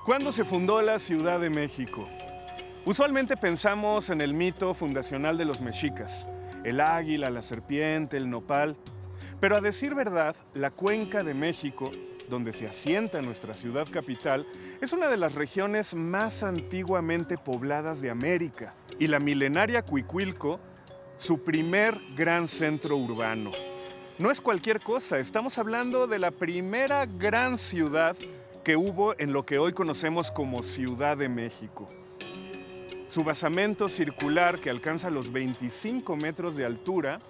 ¿Cuándo se fundó la Ciudad de México? Usualmente pensamos en el mito fundacional de los mexicas, el águila, la serpiente, el nopal. Pero a decir verdad, la Cuenca de México, donde se asienta nuestra ciudad capital, es una de las regiones más antiguamente pobladas de América y la milenaria Cuicuilco, su primer gran centro urbano. No es cualquier cosa, estamos hablando de la primera gran ciudad que hubo en lo que hoy conocemos como Ciudad de México. Su basamento circular, que alcanza los 25 metros de altura,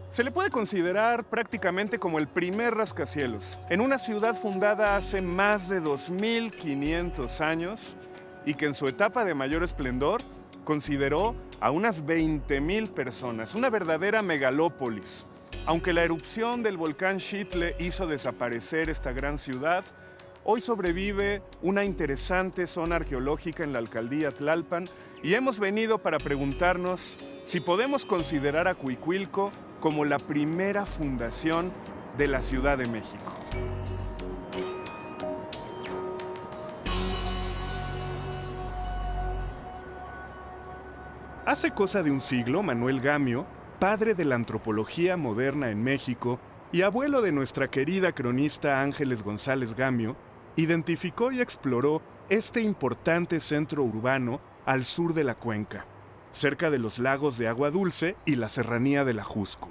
se le puede considerar prácticamente como el primer rascacielos, en una ciudad fundada hace más de 2.500 años y que en su etapa de mayor esplendor consideró a unas 20.000 personas, una verdadera megalópolis. Aunque la erupción del volcán Xitle hizo desaparecer esta gran ciudad, hoy sobrevive una interesante zona arqueológica en la alcaldía Tlalpan y hemos venido para preguntarnos si podemos considerar a Cuicuilco como la primera fundación de la Ciudad de México. Hace cosa de un siglo, Manuel Gamio, padre de la antropología moderna en México y abuelo de nuestra querida cronista Ángeles González Gamio, identificó y exploró este importante centro urbano al sur de la cuenca, cerca de los lagos de agua dulce y la serranía del Ajusco.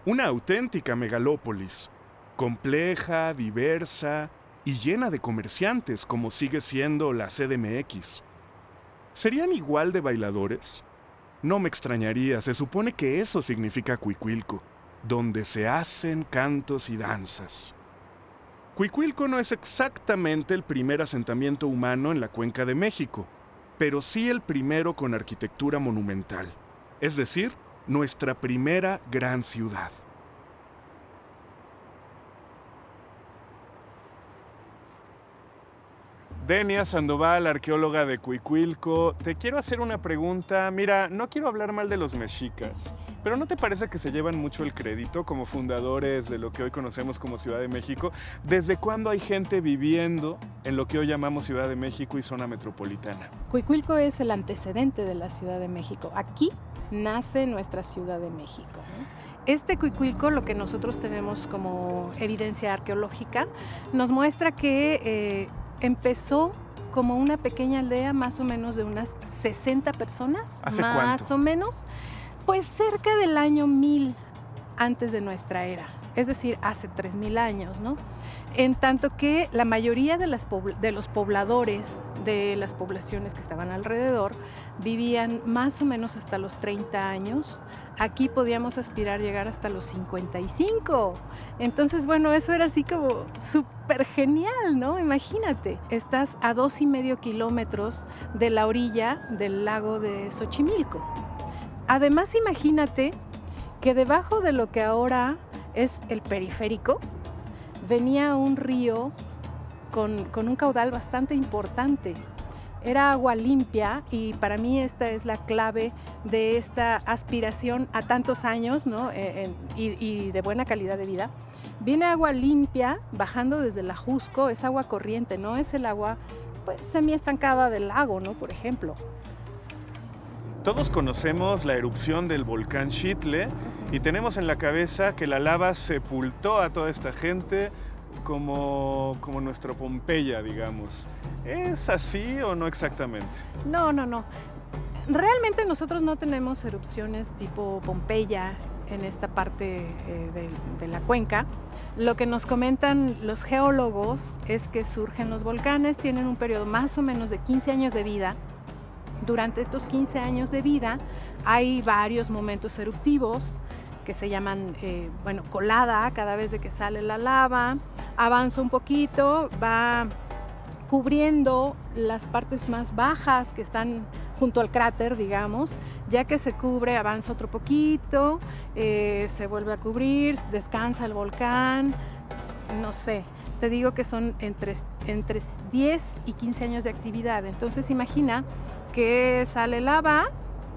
Una auténtica megalópolis, compleja, diversa y llena de comerciantes como sigue siendo la CDMX. ¿Serían igual de bailadores? No me extrañaría, se supone que eso significa Cuicuilco, donde se hacen cantos y danzas. Cuicuilco no es exactamente el primer asentamiento humano en la Cuenca de México, pero sí el primero con arquitectura monumental, es decir, nuestra primera gran ciudad. Denia Sandoval, arqueóloga de Cuicuilco, te quiero hacer una pregunta. Mira, no quiero hablar mal de los mexicas, pero ¿no te parece que se llevan mucho el crédito como fundadores de lo que hoy conocemos como Ciudad de México? ¿Desde cuándo hay gente viviendo en lo que hoy llamamos Ciudad de México y zona metropolitana? Cuicuilco es el antecedente de la Ciudad de México. Aquí nace nuestra Ciudad de México, ¿no? Este Cuicuilco, lo que nosotros tenemos como evidencia arqueológica, nos muestra que empezó como una pequeña aldea más o menos de unas 60 personas. ¿Hace más cuánto? o menos, pues cerca del año 1000 antes de nuestra era, es decir, hace 3000 años, ¿no? En tanto que la mayoría de los pobladores de las poblaciones que estaban alrededor vivían más o menos hasta los 30 años. Aquí podíamos aspirar llegar hasta los 55. Entonces, bueno, eso era así como súper genial, ¿no? Imagínate, estás a 2,5 kilómetros de la orilla del lago de Xochimilco. Además, imagínate que debajo de lo que ahora es el periférico, venía un río con un caudal bastante importante. Era agua limpia y para mí esta es la clave de esta aspiración a tantos años, ¿no? Y de buena calidad de vida. Viene agua limpia bajando desde el Ajusco, es agua corriente, no es el agua pues, semiestancada del lago, ¿no? Por ejemplo. Todos conocemos la erupción del volcán Xitle y tenemos en la cabeza que la lava sepultó a toda esta gente como nuestro Pompeya, digamos. ¿Es así o no exactamente? No. Realmente nosotros no tenemos erupciones tipo Pompeya en esta parte de la cuenca. Lo que nos comentan los geólogos es que surgen los volcanes, tienen un periodo más o menos de 15 años de vida. Durante estos 15 años de vida hay varios momentos eruptivos que se llaman, colada, cada vez de que sale la lava, avanza un poquito, va cubriendo las partes más bajas que están junto al cráter, digamos, ya que se cubre, avanza otro poquito, se vuelve a cubrir, descansa el volcán, no sé. Te digo que son entre 10 y 15 años de actividad, entonces imagina que sale lava,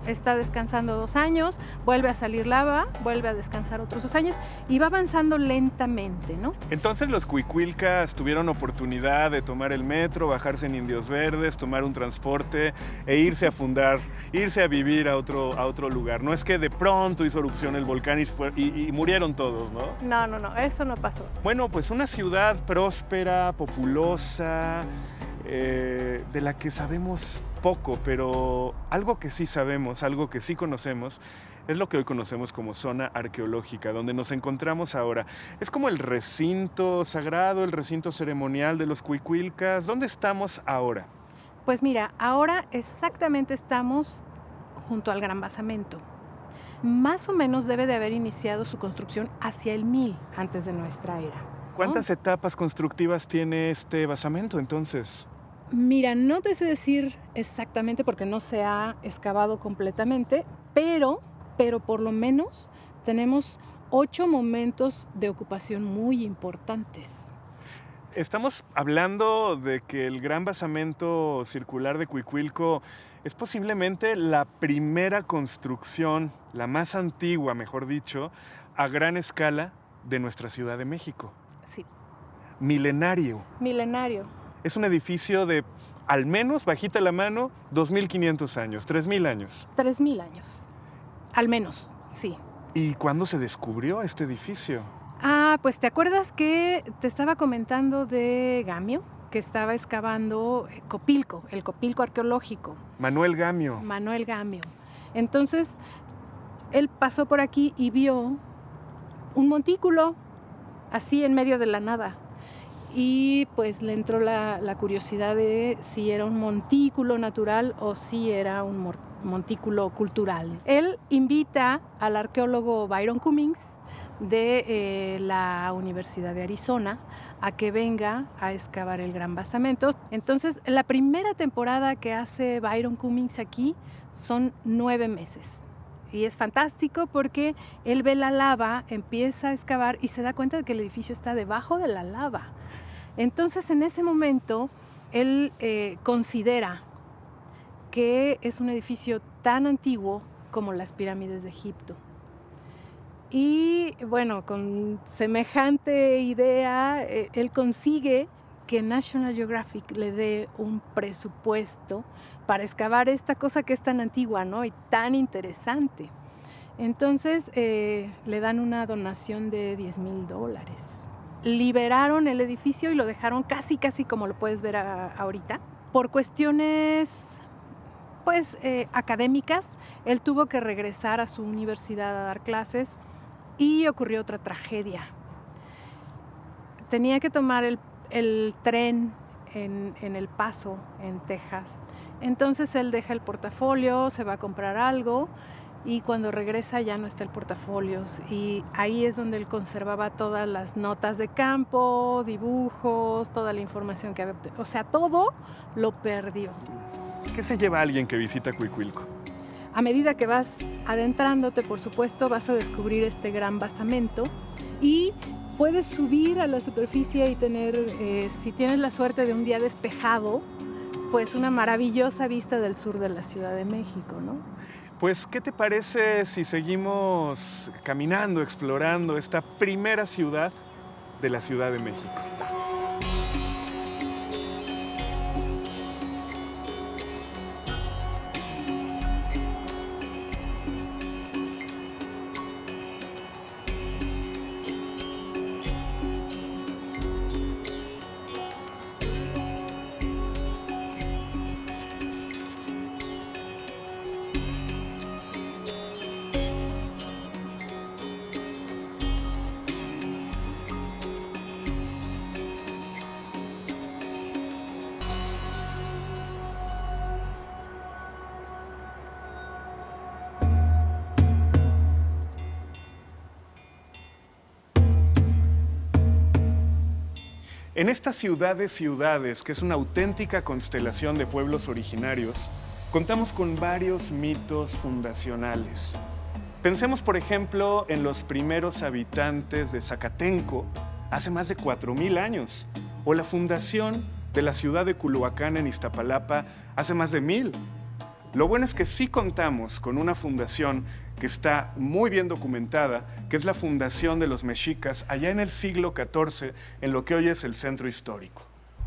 está descansando 2 años, vuelve a salir lava, vuelve a descansar otros 2 años y va avanzando lentamente, ¿no? Entonces los cuicuilcas tuvieron oportunidad de tomar el metro, bajarse en Indios Verdes, tomar un transporte e irse a fundar, irse a vivir a otro lugar. No es que de pronto hizo erupción el volcán y murieron todos, ¿no? No, eso no pasó. Bueno, pues una ciudad próspera, populosa, de la que sabemos poco, pero algo que sí sabemos, algo que sí conocemos, es lo que hoy conocemos como zona arqueológica, donde nos encontramos ahora. Es como el recinto sagrado, el recinto ceremonial de los cuicuilcas. ¿Dónde estamos ahora? Pues mira, ahora exactamente estamos junto al Gran Basamento. Más o menos debe de haber iniciado su construcción hacia el 1000 antes de nuestra era, ¿no? ¿Cuántas etapas constructivas tiene este basamento entonces? Mira, no te sé decir exactamente porque no se ha excavado completamente, pero por lo menos tenemos 8 momentos de ocupación muy importantes. Estamos hablando de que el Gran Basamento Circular de Cuicuilco es posiblemente la primera construcción, la más antigua, mejor dicho, a gran escala de nuestra Ciudad de México. Sí. Milenario. Milenario. Es un edificio de, al menos, bajita la mano, 2.500 años, 3.000 años. 3.000 años. Al menos, sí. ¿Y cuándo se descubrió este edificio? Pues ¿te acuerdas que te estaba comentando de Gamio? Que estaba excavando Copilco, el Copilco arqueológico. Manuel Gamio. Manuel Gamio. Entonces, él pasó por aquí y vio un montículo, así en medio de la nada. Y pues le entró la curiosidad de si era un montículo natural o si era un montículo cultural. Él invita al arqueólogo Byron Cummings de la Universidad de Arizona a que venga a excavar el Gran Basamento. Entonces, la primera temporada que hace Byron Cummings aquí son 9 meses. Y es fantástico porque él ve la lava, empieza a excavar y se da cuenta de que el edificio está debajo de la lava. Entonces, en ese momento, él considera que es un edificio tan antiguo como las pirámides de Egipto. Y bueno, con semejante idea, él consigue que National Geographic le dé un presupuesto para excavar esta cosa que es tan antigua, ¿no? Y tan interesante. Entonces le dan una donación de $10,000. Liberaron el edificio y lo dejaron casi como lo puedes ver ahorita. Por cuestiones pues académicas, él tuvo que regresar a su universidad a dar clases y ocurrió otra tragedia. Tenía que tomar el tren en El Paso, en Texas. Entonces él deja el portafolio, se va a comprar algo y cuando regresa ya no está el portafolio. Y ahí es donde él conservaba todas las notas de campo, dibujos, toda la información que había. O sea, todo lo perdió. ¿Qué se lleva alguien que visita Cuicuilco? A medida que vas adentrándote, por supuesto, vas a descubrir este gran basamento y puedes subir a la superficie y tener, si tienes la suerte de un día despejado, pues una maravillosa vista del sur de la Ciudad de México, ¿no? Pues, ¿qué te parece si seguimos caminando, explorando esta primera ciudad de la Ciudad de México? En esta ciudad de ciudades, que es una auténtica constelación de pueblos originarios, contamos con varios mitos fundacionales. Pensemos, por ejemplo, en los primeros habitantes de Zacatenco hace más de 4,000 años, o la fundación de la ciudad de Culhuacán en Iztapalapa hace más de 1,000. Lo bueno es que sí contamos con una fundación que está muy bien documentada, que es la Fundación de los Mexicas, allá en el siglo XIV, en lo que hoy es el centro histórico.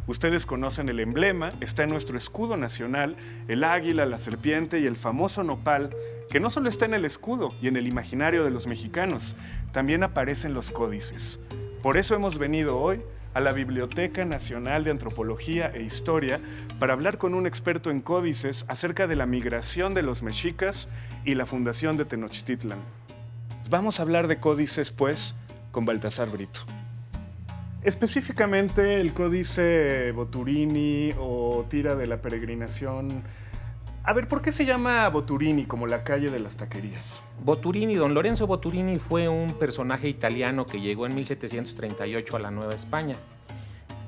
Ustedes conocen el emblema, está en nuestro escudo nacional, el águila, la serpiente y el famoso nopal, que no solo está en el escudo y en el imaginario de los mexicanos, también aparece en los códices. Por eso hemos venido hoy a la Biblioteca Nacional de Antropología e Historia para hablar con un experto en códices acerca de la migración de los mexicas y la fundación de Tenochtitlan. Vamos a hablar de códices, pues, con Baltasar Brito. Específicamente el códice Boturini o Tira de la Peregrinación. A ver, ¿por qué se llama Boturini como la calle de las taquerías? Boturini, don Lorenzo Boturini fue un personaje italiano que llegó en 1738 a la Nueva España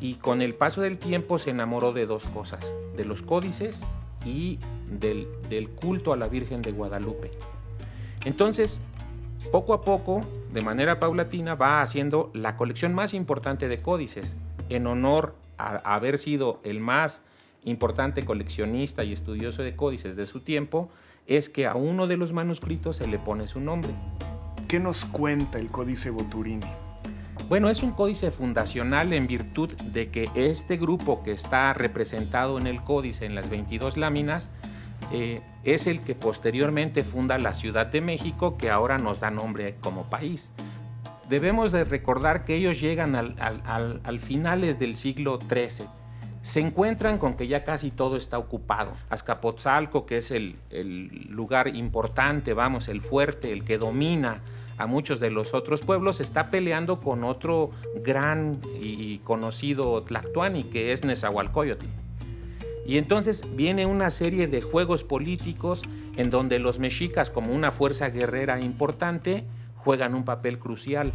y con el paso del tiempo se enamoró de dos cosas, de los códices y del culto a la Virgen de Guadalupe. Entonces, poco a poco, de manera paulatina, va haciendo la colección más importante de códices en honor a haber sido el más importante coleccionista y estudioso de códices de su tiempo, es que a uno de los manuscritos se le pone su nombre. ¿Qué nos cuenta el Códice Boturini? Bueno, es un códice fundacional en virtud de que este grupo que está representado en el códice en las 22 láminas es el que posteriormente funda la Ciudad de México, que ahora nos da nombre como país. Debemos de recordar que ellos llegan al finales del siglo XIII. Se encuentran con que ya casi todo está ocupado. Azcapotzalco, que es el lugar importante, vamos, el fuerte, el que domina a muchos de los otros pueblos, está peleando con otro gran y conocido Tlactuani, que es Nezahualcóyotl. Y entonces viene una serie de juegos políticos en donde los mexicas, como una fuerza guerrera importante, juegan un papel crucial,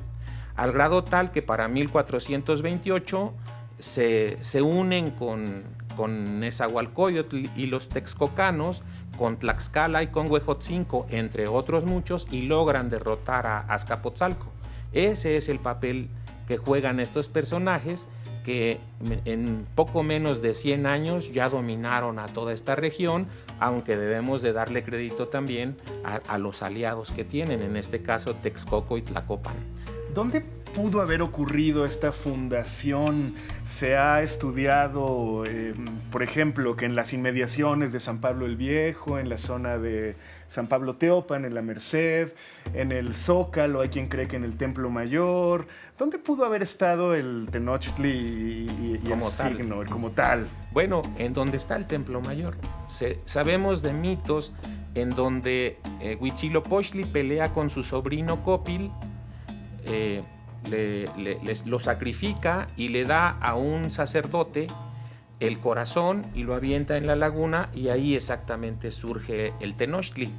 al grado tal que para 1428 se unen con Nezahualcóyotl y los texcocanos, con Tlaxcala y con Huejotzinco, entre otros muchos, y logran derrotar a Azcapotzalco. Ese es el papel que juegan estos personajes que en poco menos de 100 años ya dominaron a toda esta región, aunque debemos de darle crédito también a los aliados que tienen, en este caso Texcoco y Tlacopan. ¿Dónde pudo haber ocurrido esta fundación? Se ha estudiado, por ejemplo, que en las inmediaciones de San Pablo el Viejo, en la zona de San Pablo Teopan, en la Merced, en el Zócalo, hay quien cree que en el Templo Mayor. ¿Dónde pudo haber estado el Tenochtli y el signo, como tal? Bueno, en donde está el Templo Mayor. Sabemos de mitos en donde Huitzilopochtli pelea con su sobrino Copil, lo sacrifica y le da a un sacerdote el corazón y lo avienta en la laguna, y ahí exactamente surge el Tenochtli.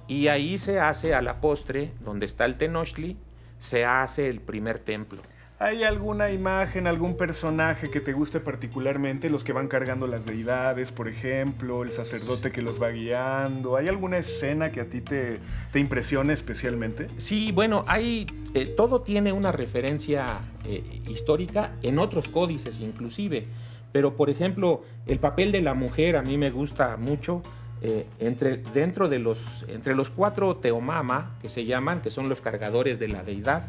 Y ahí se hace a la postre, donde está el Tenochtli, se hace el primer templo. ¿Hay alguna imagen, algún personaje que te guste particularmente? Los que van cargando las deidades, por ejemplo, el sacerdote que los va guiando. ¿Hay alguna escena que a ti te impresione especialmente? Sí, bueno, todo tiene una referencia histórica en otros códices inclusive. Pero, por ejemplo, el papel de la mujer a mí me gusta mucho. Entre los 4 Teomama, que se llaman, que son los cargadores de la deidad,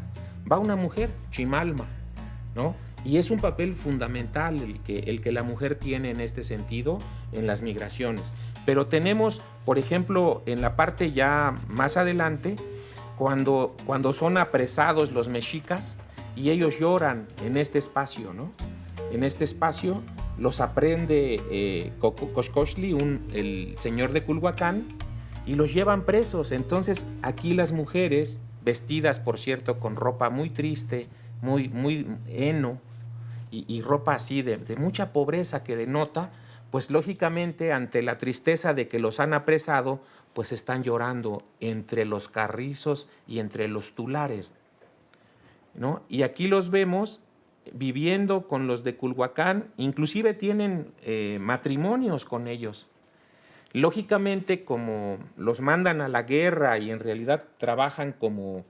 va una mujer, Chimalma, ¿no? Y es un papel fundamental el que la mujer tiene en este sentido en las migraciones. Pero tenemos, por ejemplo, en la parte ya más adelante, cuando son apresados los mexicas y ellos lloran en este espacio, ¿no? En este espacio los aprende Coxcoxtli, el señor de Culhuacán, y los llevan presos. Entonces aquí las mujeres, vestidas por cierto con ropa muy triste, muy heno, y ropa así de mucha pobreza que denota, pues lógicamente ante la tristeza de que los han apresado, pues están llorando entre los carrizos y entre los tulares, ¿no? Y aquí los vemos viviendo con los de Culhuacán, inclusive tienen matrimonios con ellos. Lógicamente, como los mandan a la guerra y en realidad trabajan como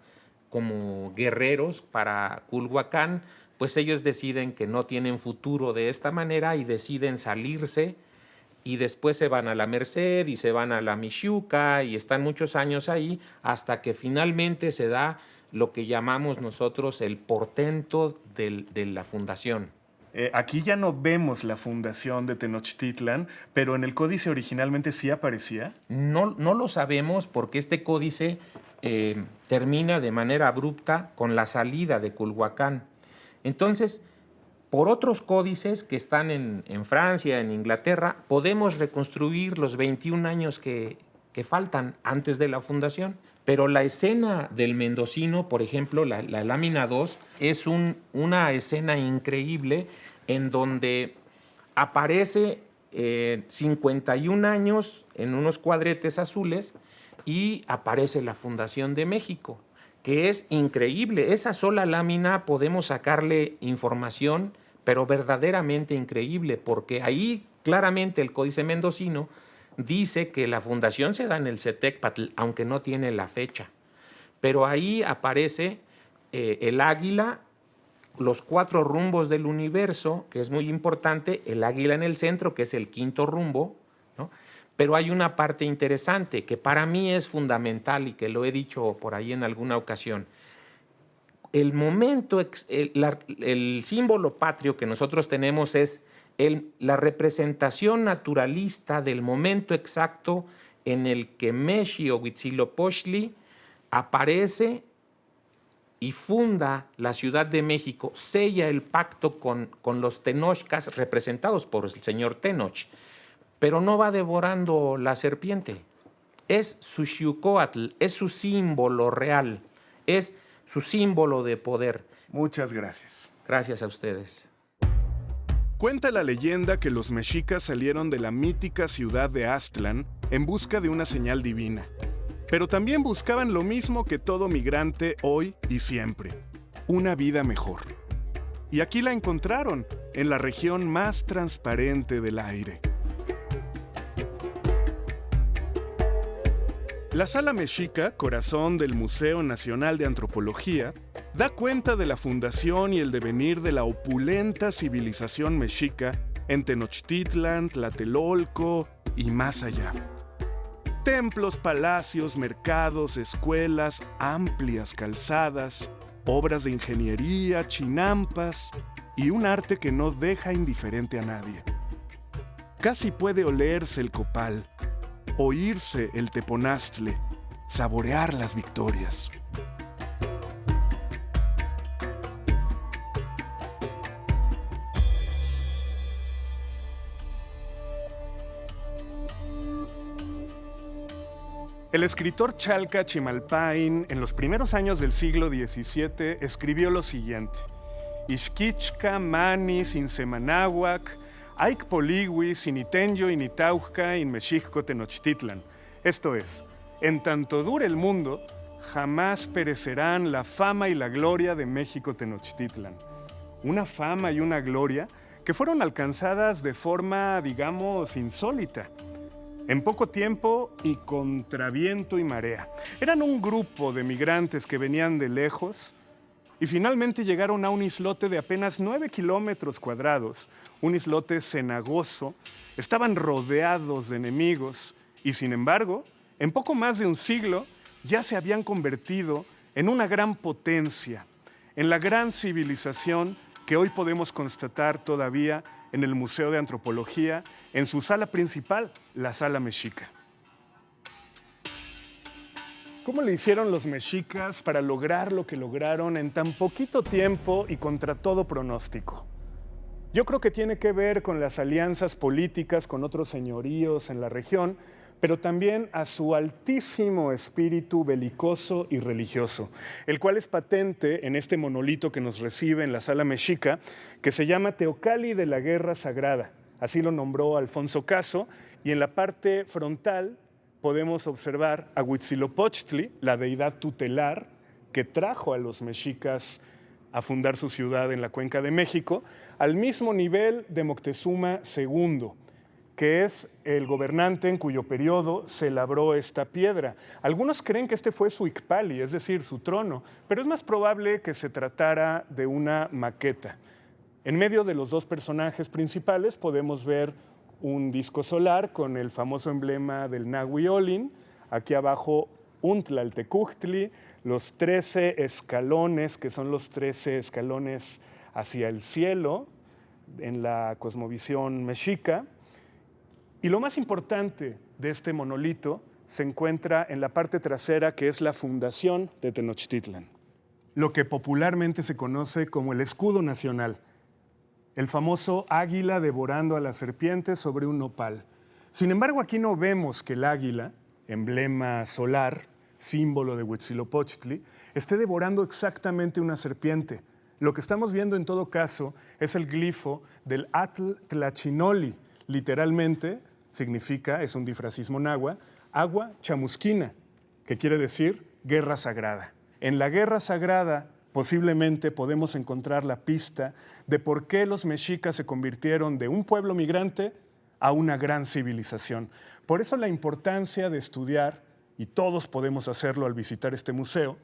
guerreros para Culhuacán, pues ellos deciden que no tienen futuro de esta manera y deciden salirse y después se van a la Merced y se van a la Mixiuca y están muchos años ahí hasta que finalmente se da lo que llamamos nosotros el portento de la fundación. Aquí ya no vemos la fundación de Tenochtitlan, pero en el códice originalmente sí aparecía. No lo sabemos porque este códice termina de manera abrupta con la salida de Culhuacán. Entonces, por otros códices que están en Francia, en Inglaterra, podemos reconstruir los 21 años que faltan antes de la fundación. Pero la escena del mendocino, por ejemplo, la lámina 2, es una escena increíble en donde aparece 51 años en unos cuadretes azules y aparece la fundación de México, que es increíble. Esa sola lámina podemos sacarle información, pero verdaderamente increíble, porque ahí claramente el Códice Mendocino dice que la fundación se da en el Zetecpatl, aunque no tiene la fecha. Pero ahí aparece el águila, los 4 rumbos del universo, que es muy importante, el águila en el centro, que es el 5º rumbo, ¿no? Pero hay una parte interesante que para mí es fundamental y que lo he dicho por ahí en alguna ocasión. El momento, el símbolo patrio que nosotros tenemos es la representación naturalista del momento exacto en el que Meshi o Huitzilopochtli aparece y funda la Ciudad de México, sella el pacto con los tenochcas representados por el señor Tenoch, pero no va devorando la serpiente. Es su Xiucoatl, es su símbolo real, es su símbolo de poder. Muchas gracias. Gracias a ustedes. Cuenta la leyenda que los mexicas salieron de la mítica ciudad de Aztlán en busca de una señal divina, pero también buscaban lo mismo que todo migrante hoy y siempre, una vida mejor. Y aquí la encontraron, en la región más transparente del aire. La Sala Mexica, corazón del Museo Nacional de Antropología, da cuenta de la fundación y el devenir de la opulenta civilización mexica en Tenochtitlan, Tlatelolco y más allá. Templos, palacios, mercados, escuelas, amplias calzadas, obras de ingeniería, chinampas y un arte que no deja indiferente a nadie. Casi puede olerse el copal, oírse el teponaztle, saborear las victorias. El escritor Chalca Chimalpain, en los primeros años del siglo XVII, escribió lo siguiente: Ixquichca, Mani, Sinsemanahuac, Aik Polihui, Sinitenyo y Nitauhca, in Mexicco Tenochtitlan. Esto es, en tanto dure el mundo, jamás perecerán la fama y la gloria de México Tenochtitlan. Una fama y una gloria que fueron alcanzadas de forma, digamos, insólita. En poco tiempo y contra viento y marea. Eran un grupo de migrantes que venían de lejos y finalmente llegaron a un islote de apenas 9 kilómetros cuadrados, un islote cenagoso. Estaban rodeados de enemigos y, sin embargo, en poco más de un siglo ya se habían convertido en una gran potencia, en la gran civilización que hoy podemos constatar todavía en el Museo de Antropología, en su sala principal, la Sala Mexica. ¿Cómo le hicieron los mexicas para lograr lo que lograron en tan poquito tiempo y contra todo pronóstico? Yo creo que tiene que ver con las alianzas políticas con otros señoríos en la región, pero también a su altísimo espíritu belicoso y religioso, el cual es patente en este monolito que nos recibe en la Sala Mexica, que se llama Teocalli de la Guerra Sagrada. Así lo nombró Alfonso Caso, y en la parte frontal podemos observar a Huitzilopochtli, la deidad tutelar que trajo a los mexicas a fundar su ciudad en la Cuenca de México, al mismo nivel de Moctezuma II, que es el gobernante en cuyo periodo se labró esta piedra. Algunos creen que este fue su Icpali, es decir, su trono, pero es más probable que se tratara de una maqueta. En medio de los dos personajes principales podemos ver un disco solar con el famoso emblema del Nahui-Olin, aquí abajo un Tlaltecuhtli, los 13 escalones, que son los 13 escalones hacia el cielo en la cosmovisión mexica. Y lo más importante de este monolito se encuentra en la parte trasera, que es la fundación de Tenochtitlan, lo que popularmente se conoce como el escudo nacional, el famoso águila devorando a la serpiente sobre un nopal. Sin embargo, aquí no vemos que el águila, emblema solar, símbolo de Huitzilopochtli, esté devorando exactamente una serpiente. Lo que estamos viendo en todo caso es el glifo del Atl Tlachinoli, literalmente significa, es un difracismo náhuatl, agua chamusquina, que quiere decir guerra sagrada. En la guerra sagrada posiblemente podemos encontrar la pista de por qué los mexicas se convirtieron de un pueblo migrante a una gran civilización. Por eso la importancia de estudiar, y todos podemos hacerlo al visitar este museo,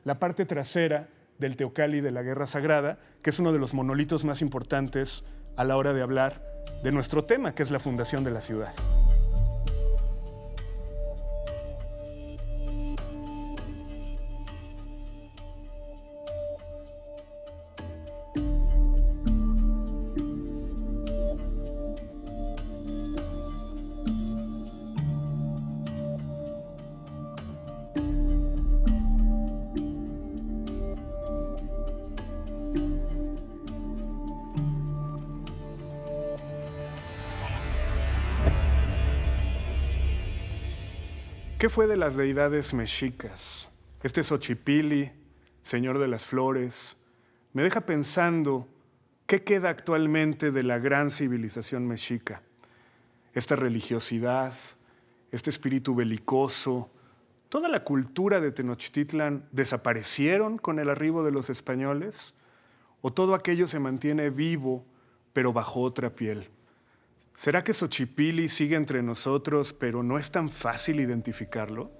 la parte trasera del Teocalli de la Guerra Sagrada, que es uno de los monolitos más importantes a la hora de hablar de nuestro tema, que es la fundación de la ciudad. ¿Qué fue de las deidades mexicas? Este Xochipilli, señor de las flores, me deja pensando qué queda actualmente de la gran civilización mexica. Esta religiosidad, este espíritu belicoso, toda la cultura de Tenochtitlan desaparecieron con el arribo de los españoles, o todo aquello se mantiene vivo pero bajo otra piel. ¿Será que Xochipilli sigue entre nosotros, pero no es tan fácil identificarlo?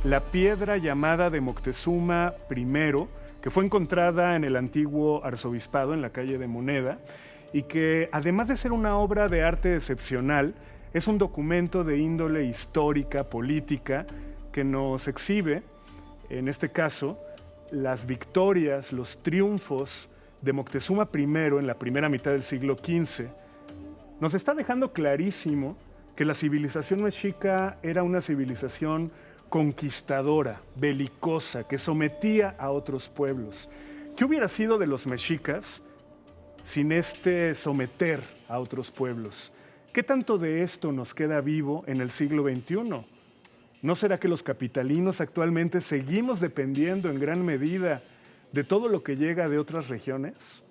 La piedra llamada de Moctezuma I, que fue encontrada en el antiguo arzobispado en la calle de Moneda, y que además de ser una obra de arte excepcional, es un documento de índole histórica, política, que nos exhibe, en este caso, las victorias, los triunfos de Moctezuma I en la primera mitad del siglo XV. Nos está dejando clarísimo que la civilización mexica era una civilización conquistadora, belicosa, que sometía a otros pueblos. ¿Qué hubiera sido de los mexicas sin este someter a otros pueblos? ¿Qué tanto de esto nos queda vivo en el siglo XXI? ¿No será que los capitalinos actualmente seguimos dependiendo en gran medida de todo lo que llega de otras regiones?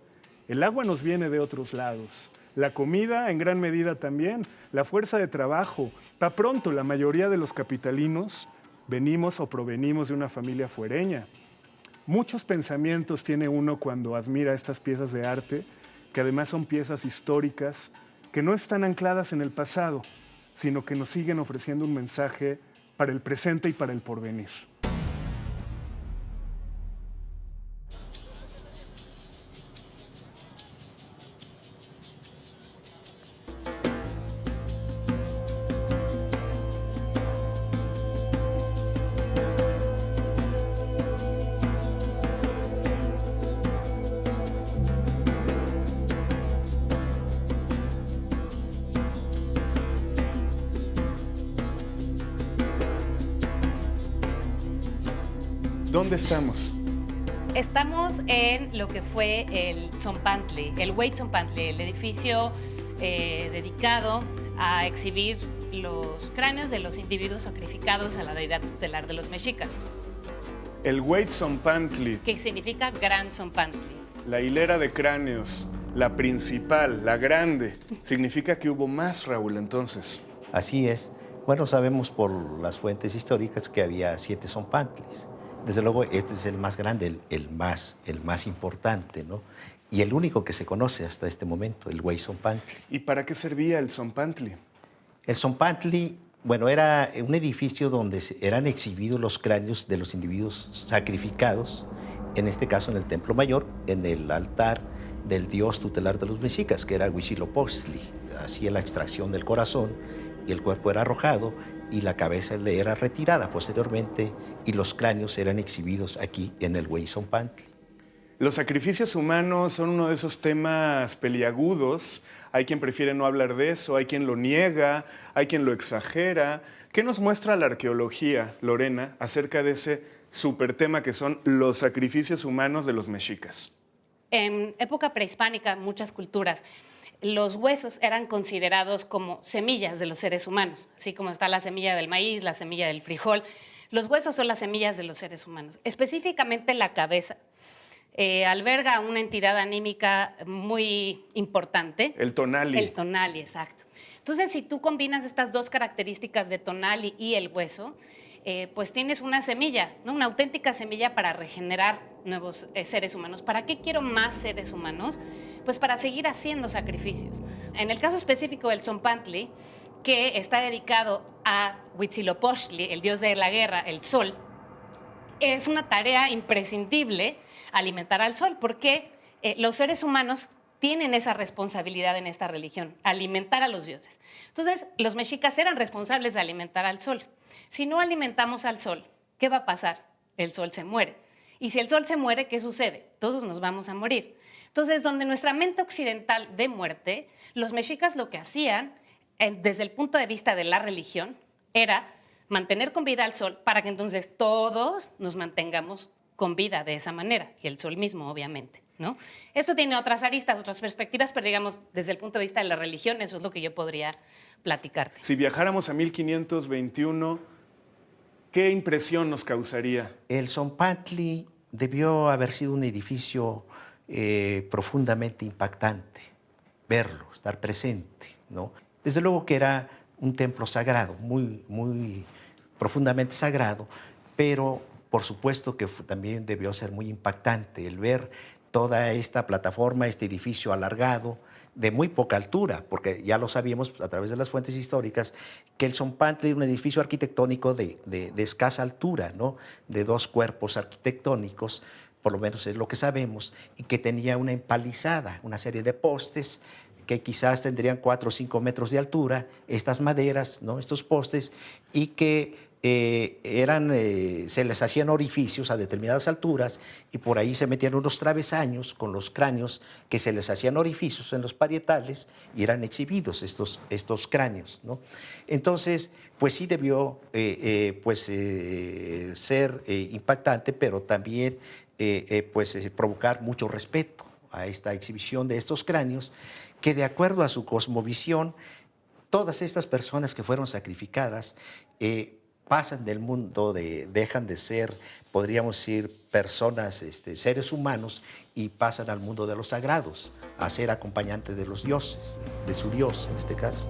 El agua nos viene de otros lados, la comida en gran medida también, la fuerza de trabajo. Para pronto la mayoría de los capitalinos venimos o provenimos de una familia fuereña. Muchos pensamientos tiene uno cuando admira estas piezas de arte, que además son piezas históricas, que no están ancladas en el pasado, sino que nos siguen ofreciendo un mensaje para el presente y para el porvenir. ¿Dónde estamos? Estamos en lo que fue el Tzompantli, el Hueytzompantli, el edificio dedicado a exhibir los cráneos de los individuos sacrificados a la deidad tutelar de los mexicas. El Hueytzompantli. Que significa Gran Tzompantli. La hilera de cráneos, la principal, la grande. Significa que hubo más, Raúl, entonces. Así es. Bueno, sabemos por las fuentes históricas que había 7 Tzompantlis. Desde luego, este es el más grande, el más importante, ¿no? Y el único que se conoce hasta este momento, el Hueytzompantli. ¿Y para qué servía el Tzompantli? El Tzompantli, bueno, era un edificio donde eran exhibidos los cráneos de los individuos sacrificados, en este caso en el Templo Mayor, en el altar del dios tutelar de los mexicas, que era Huitzilopochtli. Hacía la extracción del corazón y el cuerpo era arrojado y la cabeza le era retirada posteriormente y los cráneos eran exhibidos aquí en el Hueytzompantli. Los sacrificios humanos son uno de esos temas peliagudos. Hay quien prefiere no hablar de eso, hay quien lo niega, hay quien lo exagera. ¿Qué nos muestra la arqueología, Lorena, acerca de ese súper tema que son los sacrificios humanos de los mexicas? En época prehispánica, muchas culturas, los huesos eran considerados como semillas de los seres humanos, así como está la semilla del maíz, la semilla del frijol. Los huesos son las semillas de los seres humanos. Específicamente la cabeza alberga una entidad anímica muy importante. El tonali. El tonali, exacto. Entonces, si tú combinas estas dos características de tonali y el hueso, pues tienes una semilla, ¿no? Una auténtica semilla para regenerar nuevos seres humanos. ¿Para qué quiero más seres humanos? Pues para seguir haciendo sacrificios. En el caso específico del Tzompantli, que está dedicado a Huitzilopochtli, el dios de la guerra, el sol, es una tarea imprescindible alimentar al sol, porque los seres humanos tienen esa responsabilidad en esta religión, alimentar a los dioses. Entonces, los mexicas eran responsables de alimentar al sol. Si no alimentamos al sol, ¿qué va a pasar? El sol se muere. Y si el sol se muere, ¿qué sucede? Todos nos vamos a morir. Entonces, donde nuestra mente occidental ve muerte, los mexicas lo que hacían, desde el punto de vista de la religión, era mantener con vida al sol para que entonces todos nos mantengamos con vida de esa manera, y el sol mismo, obviamente, ¿no? Esto tiene otras aristas, otras perspectivas, pero digamos, desde el punto de vista de la religión, eso es lo que yo podría platicarte. Si viajáramos a 1521, ¿qué impresión nos causaría? El Tzompantli debió haber sido un edificio profundamente impactante, verlo, estar presente, ¿no? Desde luego que era un templo sagrado, muy profundamente sagrado, pero por supuesto que también debió ser muy impactante el ver toda esta plataforma, este edificio alargado, de muy poca altura, porque ya lo sabíamos a través de las fuentes históricas, que el Tzompantli era un edificio arquitectónico de escasa altura, ¿no? De 2 cuerpos arquitectónicos, por lo menos es lo que sabemos, y que tenía una empalizada, una serie de postes que quizás tendrían 4 o 5 metros de altura, estas maderas, ¿no? Estos postes, y que se les hacían orificios a determinadas alturas y por ahí se metían unos travesaños con los cráneos que se les hacían orificios en los parietales y eran exhibidos estos cráneos, ¿no? Entonces, pues sí debió ser impactante, pero también provocar mucho respeto a esta exhibición de estos cráneos que, de acuerdo a su cosmovisión, todas estas personas que fueron sacrificadas pasan del mundo, dejan de ser, podríamos decir, personas, seres humanos, y pasan al mundo de los sagrados, a ser acompañantes de los dioses, de su dios en este caso.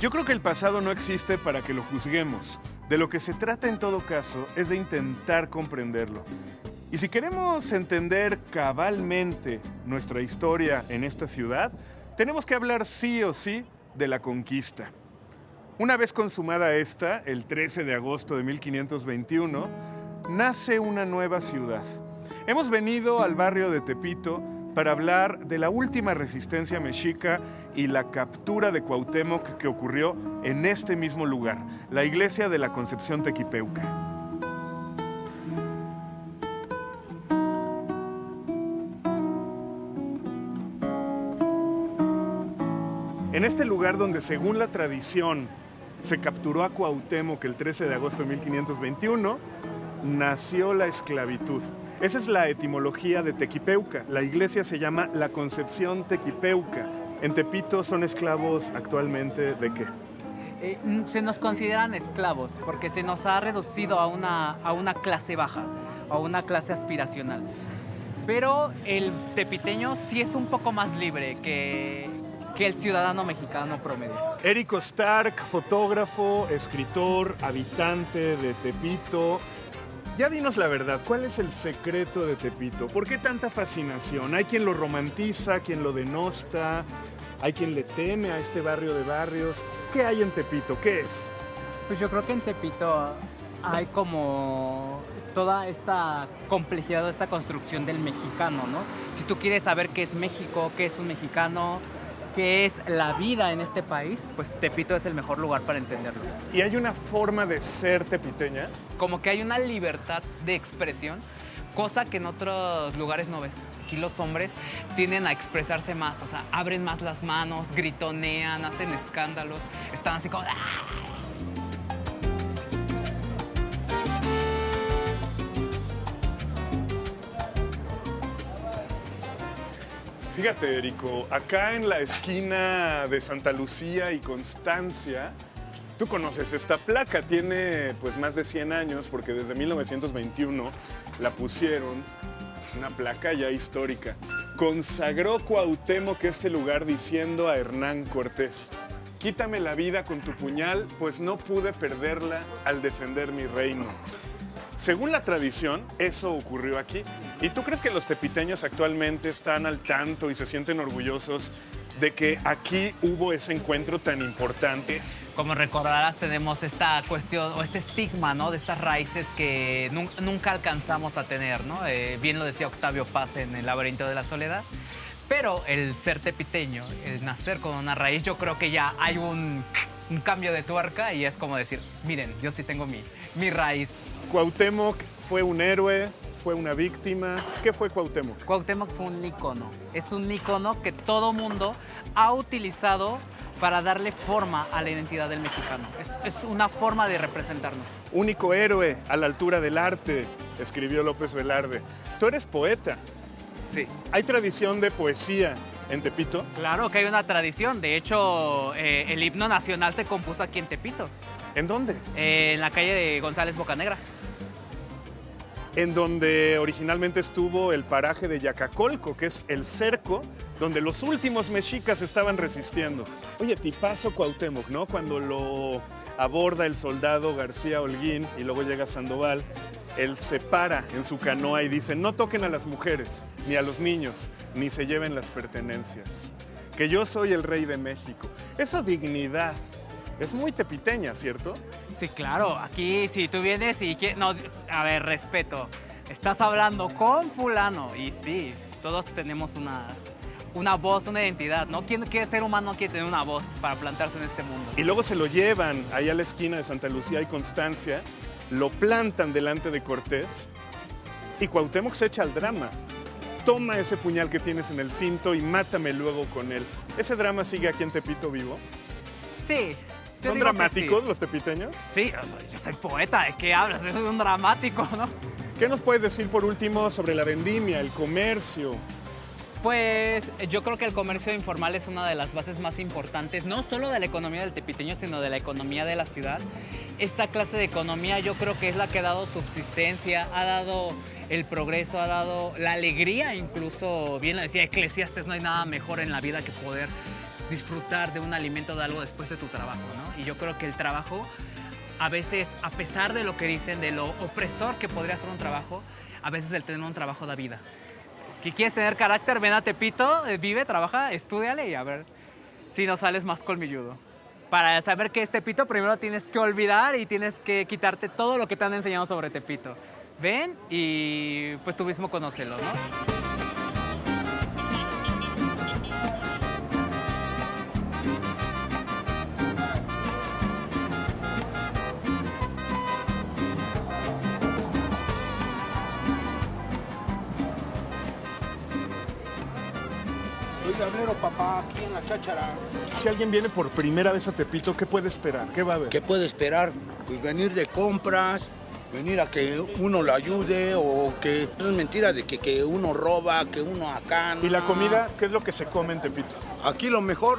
Yo creo que el pasado no existe para que lo juzguemos. De lo que se trata en todo caso es de intentar comprenderlo. Y si queremos entender cabalmente nuestra historia en esta ciudad, tenemos que hablar sí o sí de la conquista. Una vez consumada esta, el 13 de agosto de 1521, nace una nueva ciudad. Hemos venido al barrio de Tepito para hablar de la última resistencia mexica y la captura de Cuauhtémoc que ocurrió en este mismo lugar, la iglesia de la Concepción Tequipeuca. En este lugar donde, según la tradición, se capturó a Cuauhtémoc el 13 de agosto de 1521, nació la esclavitud. Esa es la etimología de Tequipeuca. La iglesia se llama la Concepción Tequipeuca. En Tepito son esclavos actualmente ¿de qué? Se nos consideran esclavos porque se nos ha reducido a una clase baja, a una clase aspiracional. Pero el tepiteño sí es un poco más libre que el ciudadano mexicano promedio. Érico Stark, fotógrafo, escritor, habitante de Tepito. Ya dinos la verdad, ¿cuál es el secreto de Tepito? ¿Por qué tanta fascinación? Hay quien lo romantiza, quien lo denosta, hay quien le teme a este barrio de barrios. ¿Qué hay en Tepito? ¿Qué es? Pues yo creo que en Tepito hay como toda esta complejidad, esta construcción del mexicano, ¿no? Si tú quieres saber qué es México, qué es un mexicano, qué es la vida en este país, pues Tepito es el mejor lugar para entenderlo. ¿Y hay una forma de ser tepiteña? Como que hay una libertad de expresión, cosa que en otros lugares no ves. Aquí los hombres tienden a expresarse más, o sea, abren más las manos, gritonean, hacen escándalos, están así como... ¡ah! Fíjate, Érico, acá en la esquina de Santa Lucía y Constancia, tú conoces esta placa, tiene pues más de 100 años porque desde 1921 la pusieron, es una placa ya histórica. Consagró Cuauhtémoc este lugar diciendo a Hernán Cortés: quítame la vida con tu puñal, pues no pude perderla al defender mi reino. Según la tradición, eso ocurrió aquí. ¿Y tú crees que los tepiteños actualmente están al tanto y se sienten orgullosos de que aquí hubo ese encuentro tan importante? Como recordarás, tenemos esta cuestión o este estigma, ¿no? De estas raíces que nunca alcanzamos a tener, ¿no? Bien lo decía Octavio Paz en El laberinto de la soledad. Pero el ser tepiteño, el nacer con una raíz, yo creo que ya hay un cambio de tuerca y es como decir, miren, yo sí tengo mi raíz. Cuauhtémoc fue un héroe, fue una víctima. ¿Qué fue Cuauhtémoc? Cuauhtémoc fue un ícono. Es un ícono que todo mundo ha utilizado para darle forma a la identidad del mexicano. Es una forma de representarnos. Único héroe a la altura del arte, escribió López Velarde. Tú eres poeta. Sí. ¿Hay tradición de poesía en Tepito? Claro que hay una tradición. De hecho, el himno nacional se compuso aquí en Tepito. ¿En dónde? En la calle de González Bocanegra. En donde originalmente estuvo el paraje de Yacacolco, que es el cerco donde los últimos mexicas estaban resistiendo. Oye, tipazo Cuauhtémoc, ¿no? Cuando lo aborda el soldado García Holguín y luego llega Sandoval, él se para en su canoa y dice: no toquen a las mujeres, ni a los niños, ni se lleven las pertenencias, que yo soy el rey de México. Esa dignidad es muy tepiteña, ¿cierto? Sí, claro. Aquí, si tú vienes y quieres... No, a ver, respeto. Estás hablando con fulano. Y sí, todos tenemos una voz, una identidad, ¿no? ¿Qué ser humano quiere tener una voz para plantarse en este mundo? Y luego se lo llevan ahí a la esquina de Santa Lucía y Constancia, lo plantan delante de Cortés y Cuauhtémoc se echa al drama. Toma ese puñal que tienes en el cinto y mátame luego con él. ¿Ese drama sigue aquí en Tepito vivo? Sí. ¿Son dramáticos los tepiteños? Sí, o sea, yo soy poeta, ¿de qué hablas? Yo soy un dramático, ¿no? ¿Qué nos puedes decir por último sobre la vendimia, el comercio? Pues yo creo que el comercio informal es una de las bases más importantes, no solo de la economía del tepiteño, sino de la economía de la ciudad. Esta clase de economía yo creo que es la que ha dado subsistencia, ha dado el progreso, ha dado la alegría, incluso, bien lo decía Eclesiastes, no hay nada mejor en la vida que poder disfrutar de un alimento, de algo después de tu trabajo, ¿no? Y yo creo que el trabajo, a veces, a pesar de lo que dicen, de lo opresor que podría ser un trabajo, a veces el tener un trabajo da vida. ¿Que quieres tener carácter? Ven a Tepito, vive, trabaja, estúdiale y a ver si no sales más colmilludo. Para saber qué es Tepito, primero tienes que olvidar y tienes que quitarte todo lo que te han enseñado sobre Tepito. Ven y pues tú mismo conócelo, ¿no? Soy granero, papá, aquí en la cháchara. Si alguien viene por primera vez a Tepito, ¿qué puede esperar? ¿Qué va a ver? ¿Qué puede esperar? Pues venir de compras, venir a que uno lo ayude o que es mentira de que uno roba, que uno acá. ¿Y la no. comida? ¿Qué es lo que se come en Tepito? Aquí lo mejor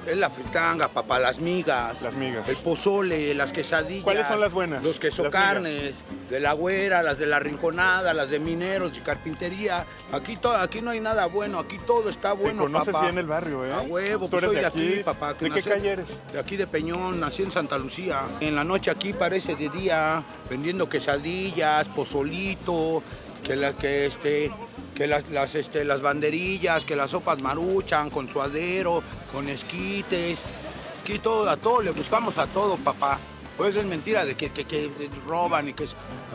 es la fritanga, papá, las migas. Las migas. El pozole, las quesadillas. ¿Cuáles son las buenas? Los quesocarnes, de la güera, las de la rinconada, las de mineros y carpintería. Aquí no hay nada bueno, aquí todo está bueno, Te conoces papá. bien el barrio, ¿eh? A huevo, Tú pues eres soy de de aquí. aquí, papá. ¿De qué calle eres? De aquí de Peñón, nací en Santa Lucía. En la noche aquí parece de día, vendiendo quesadillas, pozolito, las banderillas, que las sopas maruchan con suadero, con esquites. Aquí a todo le buscamos a todo, papá. Pues es mentira de que roban y que...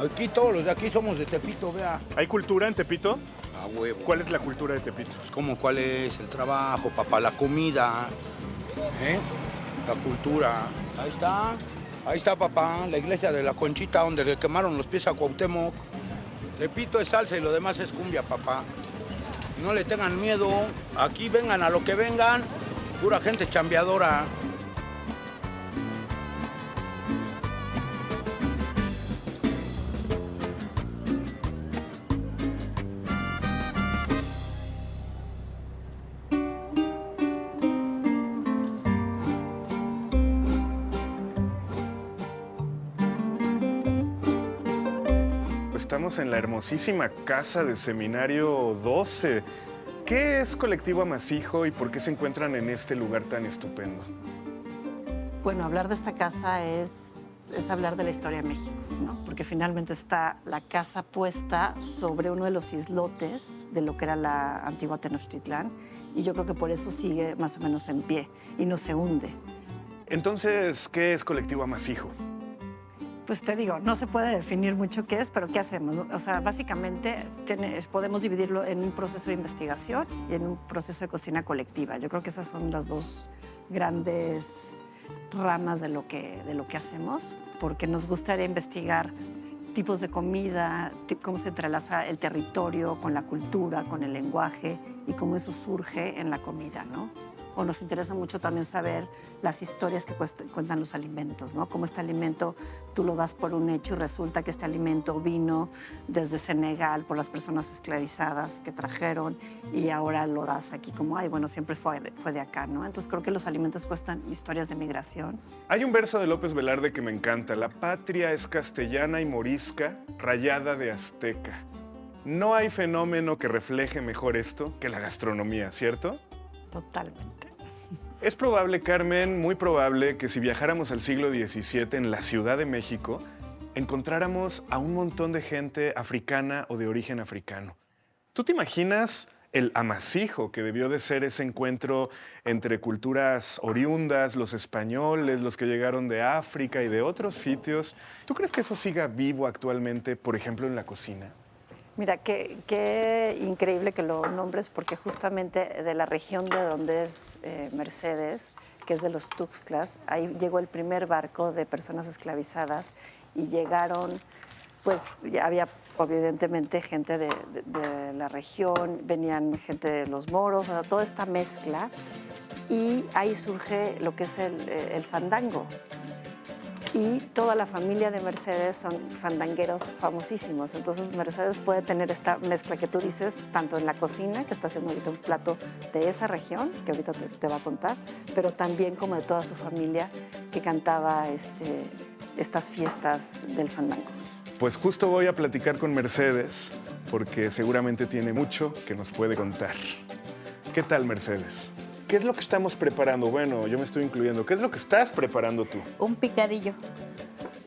Aquí todos los de aquí somos de Tepito, vea. ¿Hay cultura en Tepito? A huevo. ¿Cuál es la cultura de Tepito? ¿Cuál es el trabajo, papá? La comida, la cultura. Ahí está, papá, la iglesia de la Conchita, donde le quemaron los pies a Cuauhtémoc. Tepito es salsa y lo demás es cumbia, papá. No le tengan miedo, aquí vengan a lo que vengan, pura gente chambeadora. Estamos en la hermosísima casa de Seminario 12. ¿Qué es Colectivo Amasijo y por qué se encuentran en este lugar tan estupendo? Bueno, hablar de esta casa es hablar de la historia de México, ¿no? Porque finalmente está la casa puesta sobre uno de los islotes de lo que era la antigua Tenochtitlán, y yo creo que por eso sigue más o menos en pie y no se hunde. Entonces, ¿qué es Colectivo Amasijo? Pues te digo, no se puede definir mucho qué es, pero ¿qué hacemos? O sea, básicamente podemos dividirlo en un proceso de investigación y en un proceso de cocina colectiva. Yo creo que esas son las dos grandes ramas de lo que hacemos, porque nos gustaría investigar tipos de comida, cómo se entrelaza el territorio con la cultura, con el lenguaje y cómo eso surge en la comida, ¿no? O nos interesa mucho también saber las historias que cuentan los alimentos, ¿no? Cómo este alimento tú lo das por un hecho y resulta que este alimento vino desde Senegal por las personas esclavizadas que trajeron y ahora lo das aquí como, ay, bueno, siempre fue de acá, ¿no? Entonces creo que los alimentos cuentan historias de migración. Hay un verso de López Velarde que me encanta. La patria es castellana y morisca, rayada de azteca. No hay fenómeno que refleje mejor esto que la gastronomía, ¿cierto? Totalmente. Es probable, Carmen, muy probable, que si viajáramos al siglo XVII en la Ciudad de México, encontráramos a un montón de gente africana o de origen africano. ¿Tú te imaginas el amasijo que debió de ser ese encuentro entre culturas oriundas, los españoles, los que llegaron de África y de otros sitios? ¿Tú crees que eso siga vivo actualmente, por ejemplo, en la cocina? Mira, qué increíble que lo nombres, porque justamente de la región de donde es Mercedes, que es de los Tuxtlas, ahí llegó el primer barco de personas esclavizadas y llegaron, pues ya había evidentemente gente de la región, venían gente de los moros, o sea, toda esta mezcla, y ahí surge lo que es el fandango. Y toda la familia de Mercedes son fandangueros famosísimos. Entonces Mercedes puede tener esta mezcla que tú dices, tanto en la cocina, que está haciendo ahorita un plato de esa región, que ahorita te va a contar, pero también como de toda su familia que cantaba estas fiestas del fandango. Pues justo voy a platicar con Mercedes porque seguramente tiene mucho que nos puede contar. ¿Qué tal, Mercedes? ¿Qué es lo que estamos preparando? Bueno, yo me estoy incluyendo. ¿Qué es lo que estás preparando tú? Un picadillo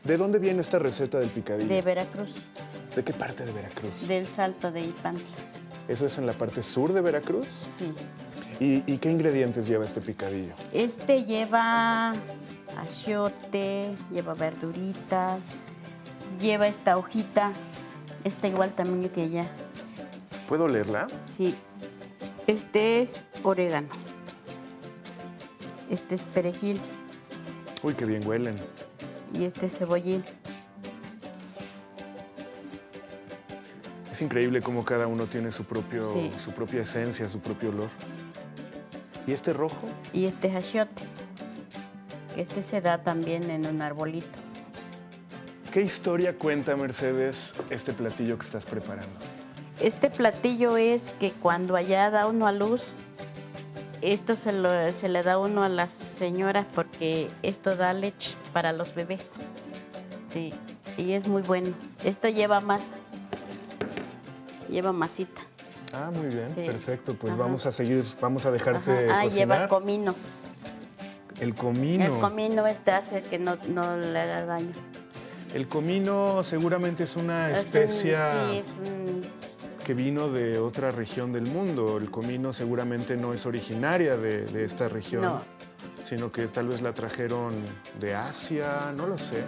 ¿De dónde viene esta receta del picadillo? de Veracruz, ¿De qué parte de Veracruz? del Salto de Ipantla. ¿Eso es en la parte sur de Veracruz? Sí. ¿Y qué ingredientes lleva este picadillo? Este lleva achiote, lleva verdurita, lleva esta hojita. Esta igual también es de allá. ¿Puedo leerla? Sí. Este es orégano. Este es perejil Uy, qué bien huelen. y este es cebollín. Es increíble cómo cada uno tiene su Sí. propia esencia, su propio olor. ¿Y este rojo? Y este es achiote. Este se da también en un arbolito. ¿Qué historia cuenta, Mercedes, este platillo que estás preparando? Este platillo es que cuando allá da uno a luz, esto se le da uno a las señoras porque esto da leche para los bebés. Sí, y es muy bueno. Esto lleva masa, lleva masita. Ah, muy bien, Sí. perfecto. Pues Ajá. vamos a dejarte Ajá. Ah, lleva cocinar. comino. El comino. El comino hace que no le haga daño. El comino seguramente es una Es un- especia sí, es un... que vino de otra región del mundo. El comino seguramente no es originaria de esta región, No. sino que tal vez la trajeron de Asia, no lo sé.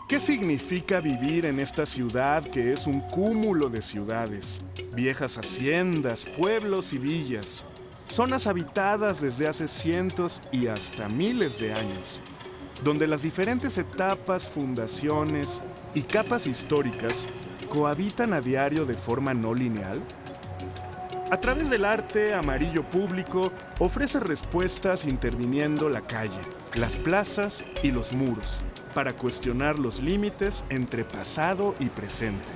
¿Qué significa vivir en esta ciudad que es un cúmulo de ciudades, viejas haciendas, pueblos y villas, zonas habitadas desde hace cientos y hasta miles de años, donde las diferentes etapas, fundaciones y capas históricas cohabitan a diario de forma no lineal? A través del arte, Amarillo Público ofrece respuestas interviniendo la calle, las plazas y los muros, para cuestionar los límites entre pasado y presente.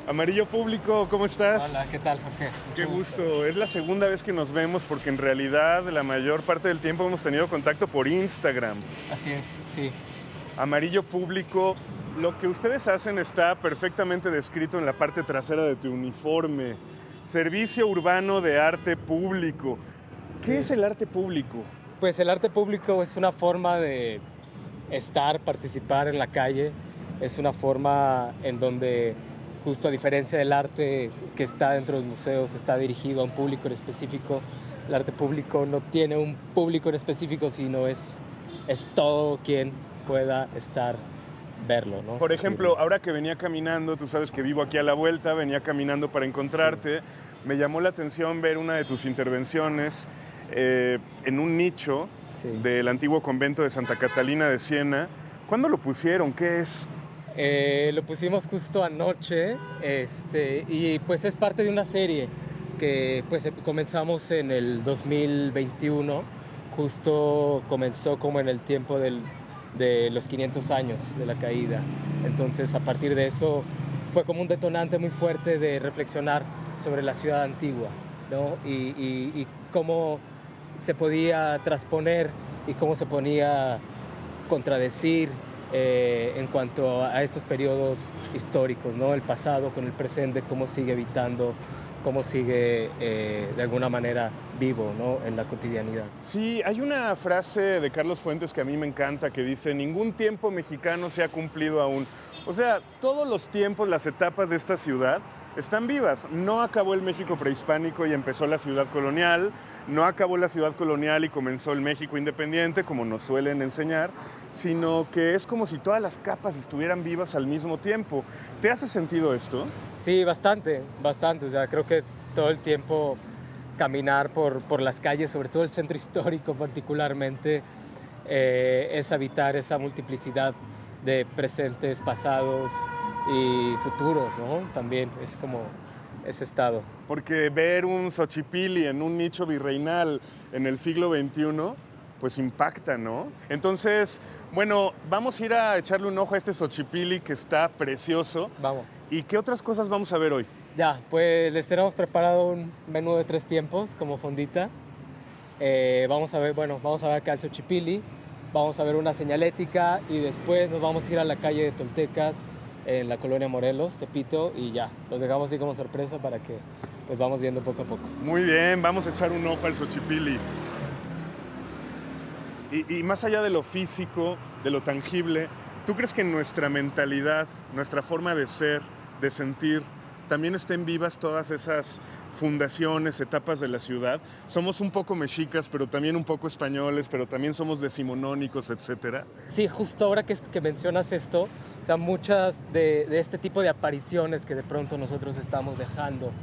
Amarillo Público, ¿cómo estás? Hola, ¿qué tal, Jorge? Qué Mucho gusto. Es la segunda vez que nos vemos porque en realidad la mayor parte del tiempo hemos tenido contacto por Instagram. Así es, sí. Amarillo Público, lo que ustedes hacen está perfectamente descrito en la parte trasera de tu uniforme. Servicio Urbano de Arte Público. ¿Qué es el arte público? Pues el arte público es una forma de estar, participar en la calle. Es una forma en donde, justo a diferencia del arte que está dentro de los museos, está dirigido a un público en específico. El arte público no tiene un público en específico, sino es todo quien pueda verlo, ¿no? Por ejemplo, ahora que venía caminando, tú sabes que vivo aquí a la vuelta, venía caminando para encontrarte, me llamó la atención ver una de tus intervenciones en un nicho del antiguo convento de Santa Catalina de Siena. ¿Cuándo lo pusieron? ¿Qué es? Lo pusimos justo anoche y pues es parte de una serie que pues comenzamos en el 2021, justo comenzó como en el tiempo de los 500 años de la caída. Entonces a partir de eso fue como un detonante muy fuerte de reflexionar sobre la ciudad antigua, ¿no? Y cómo se podía transponer y cómo se podía contradecir en cuanto a estos periodos históricos, ¿no? El pasado con el presente, cómo sigue habitando, cómo sigue de alguna manera vivo, ¿no? En la cotidianidad. Sí, hay una frase de Carlos Fuentes que a mí me encanta que dice: ningún tiempo mexicano se ha cumplido aún. O sea, todos los tiempos, las etapas de esta ciudad están vivas. No acabó el México prehispánico y empezó la ciudad colonial, no acabó la ciudad colonial y comenzó el México independiente, como nos suelen enseñar, sino que es como si todas las capas estuvieran vivas al mismo tiempo. ¿Te hace sentido esto? Sí, bastante, bastante. O sea, creo que todo el tiempo caminar por las calles, sobre todo el centro histórico particularmente, es habitar esa multiplicidad de presentes, pasados y futuros, ¿no? También es como ese estado. Porque ver un Xochipilli en un nicho virreinal en el siglo XXI, pues impacta, ¿no? Entonces, bueno, vamos a ir a echarle un ojo a este Xochipilli que está precioso. Vamos. ¿Y qué otras cosas vamos a ver hoy? Ya, pues les tenemos preparado un menú de 3 tiempos como fondita. Vamos a ver acá el Xochipilli, vamos a ver una señalética y después nos vamos a ir a la calle de Toltecas en la colonia Morelos, Tepito, y ya, los dejamos así como sorpresa para que pues vamos viendo poco a poco. Muy bien, vamos a echar un ojo al Xochipilli. Y más allá de lo físico, de lo tangible, ¿tú crees que en nuestra mentalidad, nuestra forma de ser, de sentir, también estén vivas todas esas fundaciones, etapas de la ciudad? Somos un poco mexicas, pero también un poco españoles, pero también somos decimonónicos, etcétera. Sí, justo ahora que mencionas esto, o sea, muchas de este tipo de apariciones que de pronto nosotros estamos dejando,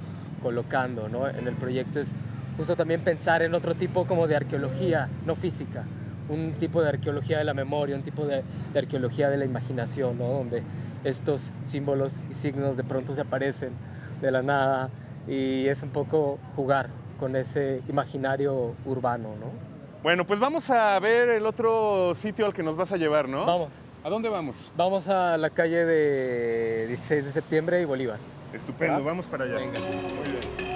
colocando, ¿no? En el proyecto es justo también pensar en otro tipo como de arqueología, no física, un tipo de arqueología de la memoria, un tipo de arqueología de la imaginación, ¿no? Donde estos símbolos y signos de pronto se aparecen de la nada y es un poco jugar con ese imaginario urbano, ¿no? Bueno, pues vamos a ver el otro sitio al que nos vas a llevar, ¿no? Vamos. ¿A dónde vamos? Vamos a la calle de 16 de septiembre y Bolívar. Estupendo, ¿verdad? vamos para allá. Venga. Muy bien.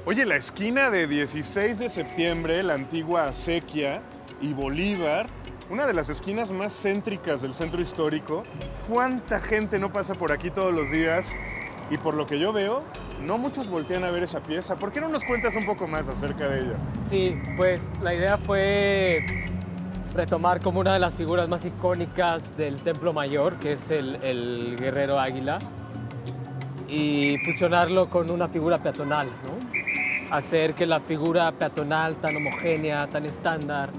Oye, la esquina de 16 de septiembre, la antigua Acequia y Bolívar, una de las esquinas más céntricas del centro histórico. ¿Cuánta gente no pasa por aquí todos los días? Y por lo que yo veo, no muchos voltean a ver esa pieza. ¿Por qué no nos cuentas un poco más acerca de ella? Sí, pues la idea fue retomar como una de las figuras más icónicas del Templo Mayor, que es el guerrero águila, y fusionarlo con una figura peatonal, ¿no? Hacer que la figura peatonal tan homogénea, tan estándar,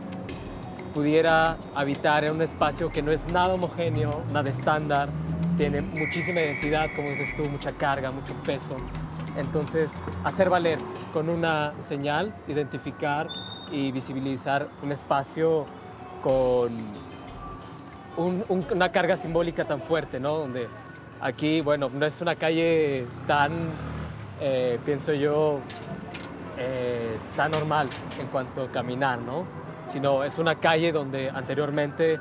pudiera habitar en un espacio que no es nada homogéneo, nada estándar, tiene muchísima identidad, como dices tú, mucha carga, mucho peso. Entonces, hacer valer con una señal, identificar y visibilizar un espacio con una carga simbólica tan fuerte, ¿no? Donde aquí, bueno, no es una calle tan, pienso yo, tan normal en cuanto a caminar, ¿no? Sino es una calle donde anteriormente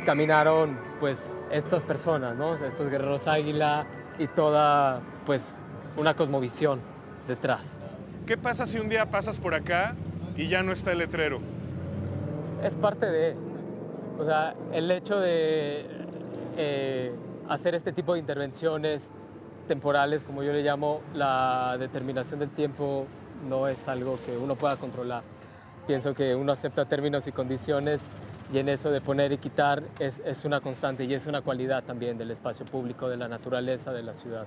caminaron, pues, estas personas, ¿no? Estos guerreros águila y toda, pues, una cosmovisión detrás. ¿Qué pasa si un día pasas por acá y ya no está el letrero? Es parte de, o sea, el hecho de hacer este tipo de intervenciones temporales, como yo le llamo, la determinación del tiempo no es algo que uno pueda controlar. Pienso que uno acepta términos y condiciones y en eso de poner y quitar es una constante y es una cualidad también del espacio público, de la naturaleza, de la ciudad.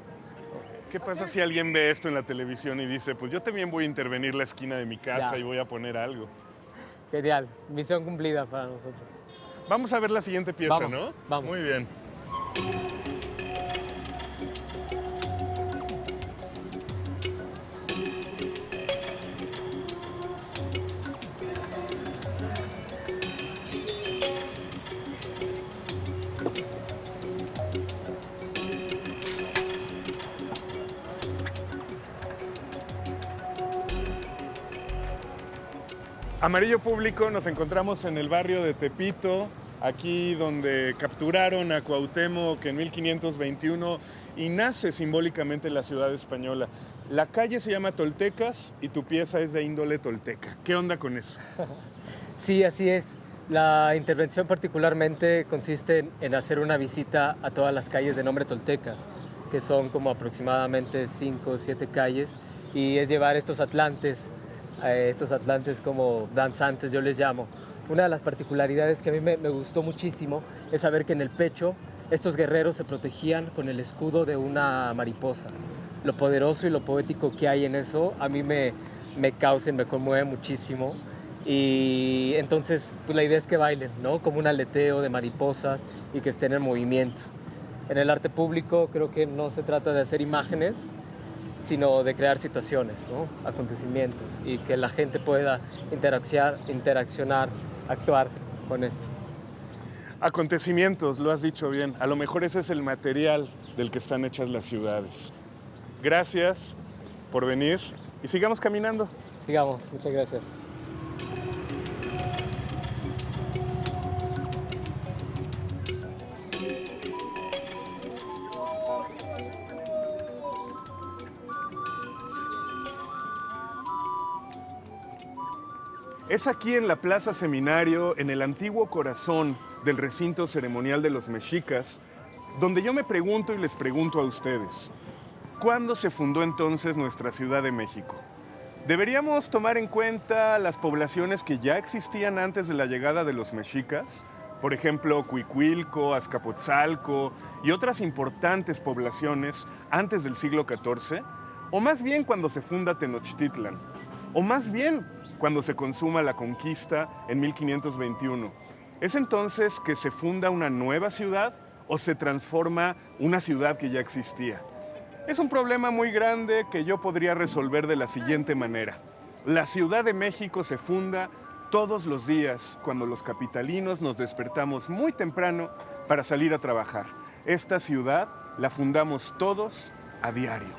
¿Qué pasa si alguien ve esto en la televisión y dice, pues yo también voy a intervenir la esquina de mi casa Ya. y voy a poner algo? Genial, misión cumplida para nosotros. Vamos a ver la siguiente pieza, Vamos, ¿no? vamos. Muy bien. Amarillo Público, nos encontramos en el barrio de Tepito, aquí donde capturaron a Cuauhtémoc en 1521 y nace simbólicamente la ciudad española. La calle se llama Toltecas y tu pieza es de índole tolteca. ¿Qué onda con eso? Sí, así es. La intervención particularmente consiste en hacer una visita a todas las calles de nombre toltecas, que son como aproximadamente 5 o 7 calles, y es llevar estos atlantes como danzantes, yo les llamo. Una de las particularidades que a mí me gustó muchísimo es saber que en el pecho estos guerreros se protegían con el escudo de una mariposa. Lo poderoso y lo poético que hay en eso a mí me causa y me conmueve muchísimo. Y entonces pues la idea es que bailen, ¿no? Como un aleteo de mariposas y que estén en movimiento. En el arte público creo que no se trata de hacer imágenes, sino de crear situaciones, ¿no? Acontecimientos, y que la gente pueda interaccionar, actuar con esto. Acontecimientos, lo has dicho bien. A lo mejor ese es el material del que están hechas las ciudades. Gracias por venir y sigamos caminando. Sigamos, muchas gracias. Es aquí en la Plaza Seminario, en el antiguo corazón del recinto ceremonial de los mexicas, donde yo me pregunto y les pregunto a ustedes, ¿cuándo se fundó entonces nuestra Ciudad de México? ¿Deberíamos tomar en cuenta las poblaciones que ya existían antes de la llegada de los mexicas? Por ejemplo, Cuicuilco, Azcapotzalco y otras importantes poblaciones antes del siglo XIV, o más bien cuando se funda Tenochtitlan, o más bien cuando se consuma la conquista en 1521. ¿Es entonces que se funda una nueva ciudad o se transforma una ciudad que ya existía? Es un problema muy grande que yo podría resolver de la siguiente manera. La Ciudad de México se funda todos los días cuando los capitalinos nos despertamos muy temprano para salir a trabajar. Esta ciudad la fundamos todos a diario.